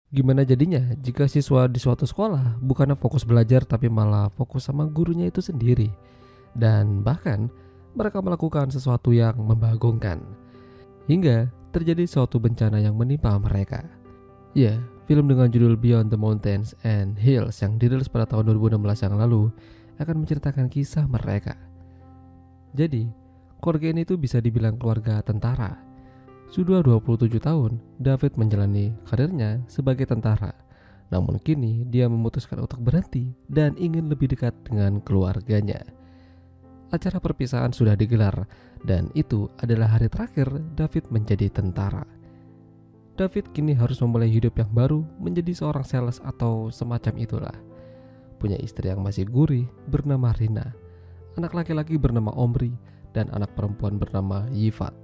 Gimana jadinya jika siswa di suatu sekolah bukannya fokus belajar tapi malah fokus sama gurunya itu sendiri? Dan bahkan mereka melakukan sesuatu yang membagongkan hingga terjadi suatu bencana yang menimpa mereka. Ya, film dengan judul Beyond the Mountains and Hills yang dirilis pada tahun 2016 yang lalu akan menceritakan kisah mereka. Jadi, keluarga ini tuh bisa dibilang keluarga tentara. Sudah 27 tahun, David menjalani karirnya sebagai tentara. Namun kini dia memutuskan untuk berhenti dan ingin lebih dekat dengan keluarganya. Acara perpisahan sudah digelar dan itu adalah hari terakhir David menjadi tentara. David kini harus memulai hidup yang baru menjadi seorang sales atau semacam itulah. Punya istri yang masih gurih bernama Rina, anak laki-laki bernama Omri, dan anak perempuan bernama Yifat.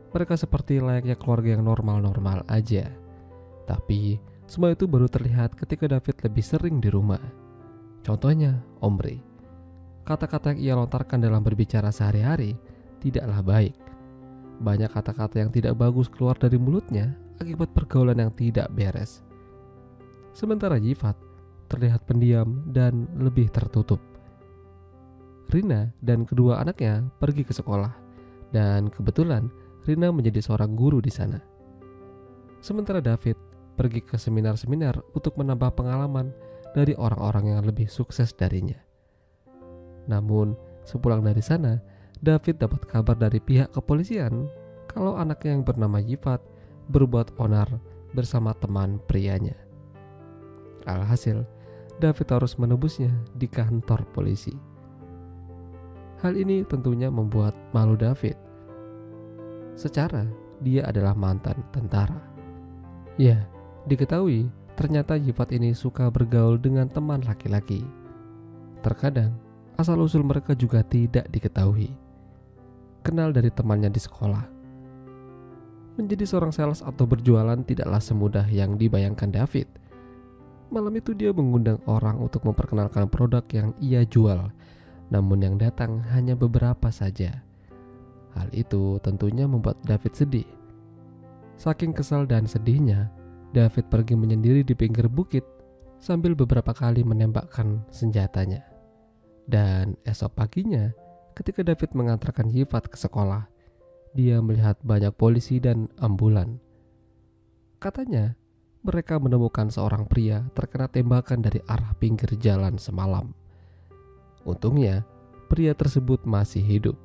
Mereka seperti layaknya keluarga yang normal-normal aja. Tapi semua itu baru terlihat ketika David lebih sering di rumah. Contohnya Omri. Kata-kata yang ia lontarkan dalam berbicara sehari-hari tidaklah baik. Banyak kata-kata yang tidak bagus keluar dari mulutnya akibat pergaulan yang tidak beres. Sementara Yifat terlihat pendiam dan lebih tertutup. Rina dan kedua anaknya pergi ke sekolah, dan kebetulan Rina menjadi seorang guru di sana. Sementara David pergi ke seminar-seminar untuk menambah pengalaman dari orang-orang yang lebih sukses darinya. Namun, sepulang dari sana, David dapat kabar dari pihak kepolisian kalau anaknya yang bernama Yifat berbuat onar bersama teman prianya. Alhasil, David harus menebusnya di kantor polisi. Hal ini tentunya membuat malu David. Secara dia adalah mantan tentara. Ya, diketahui ternyata Yifat ini suka bergaul dengan teman laki-laki. Terkadang asal-usul mereka juga tidak diketahui. Kenal dari temannya di sekolah. Menjadi seorang sales atau berjualan tidaklah semudah yang dibayangkan David. Malam itu dia mengundang orang untuk memperkenalkan produk yang ia jual, namun yang datang hanya beberapa saja. Hal itu tentunya membuat David sedih. Saking kesal dan sedihnya, David pergi menyendiri di pinggir bukit sambil beberapa kali menembakkan senjatanya. Dan esok paginya, ketika David mengantarkan Yifat ke sekolah, dia melihat banyak polisi dan ambulan. Katanya, mereka menemukan seorang pria terkena tembakan dari arah pinggir jalan semalam. Untungnya, pria tersebut masih hidup.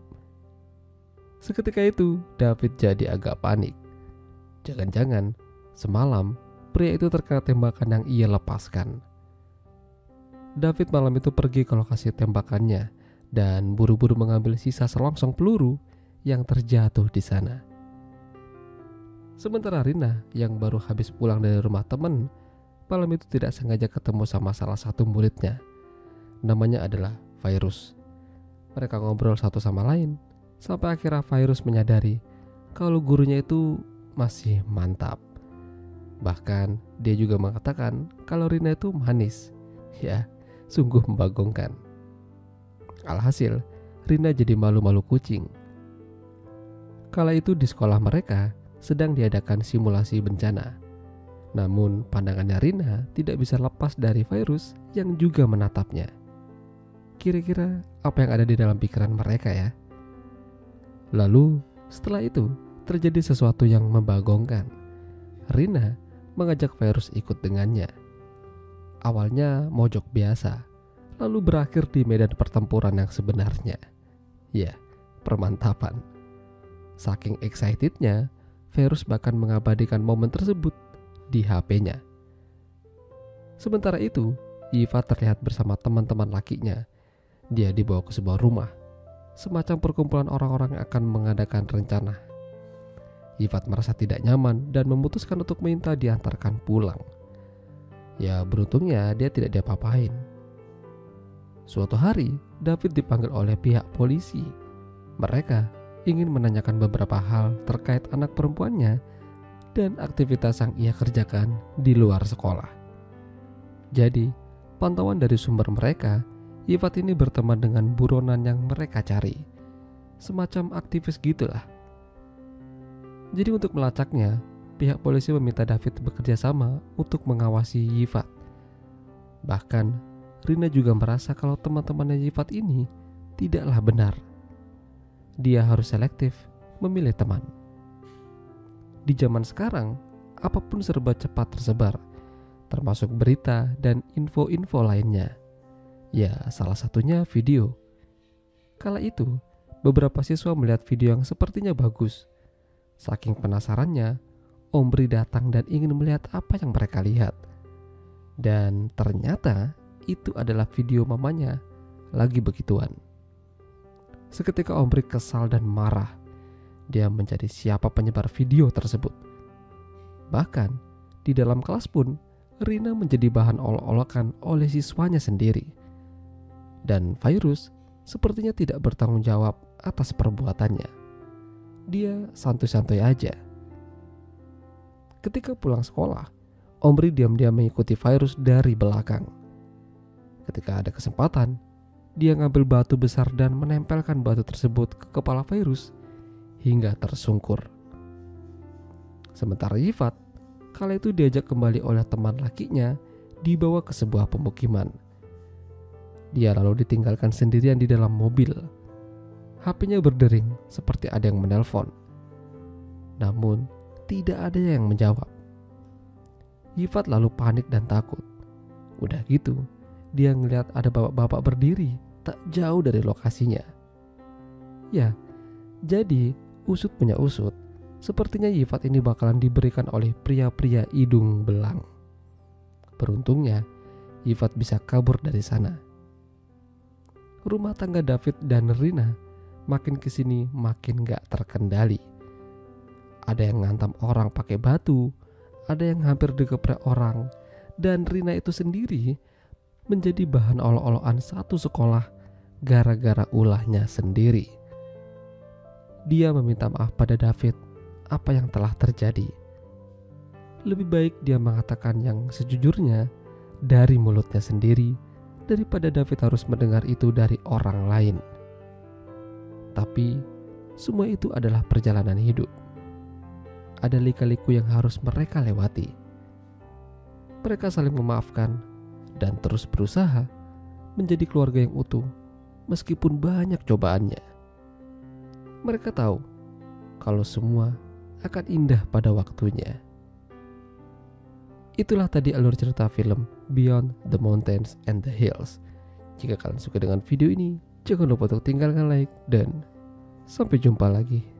Seketika itu, David jadi agak panik. Jangan-jangan semalam pria itu terkena tembakan yang ia lepaskan. David malam itu pergi ke lokasi tembakannya dan buru-buru mengambil sisa selongsong peluru yang terjatuh di sana. Sementara Rina yang baru habis pulang dari rumah teman, malam itu tidak sengaja ketemu sama salah satu muridnya. Namanya adalah Virus. Mereka ngobrol satu sama lain sampai akhirnya Virus menyadari kalau gurunya itu masih mantap. Bahkan dia juga mengatakan kalau Rina itu manis. Ya, sungguh membagongkan. Alhasil, Rina jadi malu-malu kucing. Kala itu di sekolah mereka sedang diadakan simulasi bencana. Namun pandangannya Rina tidak bisa lepas dari Virus yang juga menatapnya. Kira-kira apa yang ada di dalam pikiran mereka ya? Lalu setelah itu terjadi sesuatu yang membagongkan. Rina mengajak Virus ikut dengannya. Awalnya mojok biasa, lalu berakhir di medan pertempuran yang sebenarnya. Ya, permantapan. Saking excitednya, Virus bahkan mengabadikan momen tersebut di HP-nya. Sementara itu, Yifat terlihat bersama teman-teman lakinya. Dia dibawa ke sebuah rumah, semacam perkumpulan orang-orang yang akan mengadakan rencana. Yifat merasa tidak nyaman dan memutuskan untuk minta diantarkan pulang. Ya, beruntungnya dia tidak diapa-apain. Suatu hari, David dipanggil oleh pihak polisi. Mereka ingin menanyakan beberapa hal terkait anak perempuannya dan aktivitas yang ia kerjakan di luar sekolah. Jadi, pantauan dari sumber mereka, Yifat ini berteman dengan buronan yang mereka cari. Semacam aktivis gitulah. Jadi untuk melacaknya, pihak polisi meminta David bekerja sama untuk mengawasi Yifat. Bahkan, Rina juga merasa kalau teman-temannya Yifat ini tidaklah benar. Dia harus selektif memilih teman. Di zaman sekarang, apapun serba cepat tersebar, termasuk berita dan info-info lainnya. Ya, salah satunya video. Kala itu, beberapa siswa melihat video yang sepertinya bagus. Saking penasarannya, Omri datang dan ingin melihat apa yang mereka lihat. Dan ternyata itu adalah video mamanya lagi begituan. Seketika Omri kesal dan marah. Dia mencari siapa penyebar video tersebut. Bahkan, di dalam kelas pun, Rina menjadi bahan olok-olokan oleh siswanya sendiri. Dan Virus sepertinya tidak bertanggung jawab atas perbuatannya. Dia santuy-santuy aja. Ketika pulang sekolah, Omri diam-diam mengikuti Virus dari belakang. Ketika ada kesempatan, dia ngambil batu besar dan menempelkan batu tersebut ke kepala Virus hingga tersungkur. Sementara Yifat kala itu diajak kembali oleh teman lakinya dibawa ke sebuah pemukiman. Dia lalu ditinggalkan sendirian di dalam mobil. HP-nya berdering seperti ada yang menelpon. Namun tidak ada yang menjawab. Yifat lalu panik dan takut. Udah gitu, dia ngeliat ada bapak-bapak berdiri tak jauh dari lokasinya. Ya, jadi usut punya usut. Sepertinya Yifat ini bakalan diberikan oleh pria-pria hidung belang. Beruntungnya, Yifat bisa kabur dari sana. Rumah tangga David dan Rina makin kesini makin gak terkendali. Ada yang ngantam orang pakai batu, ada yang hampir digeprek orang, dan Rina itu sendiri menjadi bahan olok-olokan satu sekolah gara-gara ulahnya sendiri. Dia meminta maaf pada David apa yang telah terjadi. Lebih baik dia mengatakan yang sejujurnya dari mulutnya sendiri daripada David harus mendengar itu dari orang lain. Tapi semua itu adalah perjalanan hidup. Ada lika-liku yang harus mereka lewati. Mereka saling memaafkan dan terus berusaha menjadi keluarga yang utuh meskipun banyak cobaannya. Mereka tahu kalau semua akan indah pada waktunya. Itulah tadi alur cerita film Beyond the Mountains and the Hills. Jika kalian suka dengan video ini, jangan lupa untuk tinggalkan like dan sampai jumpa lagi.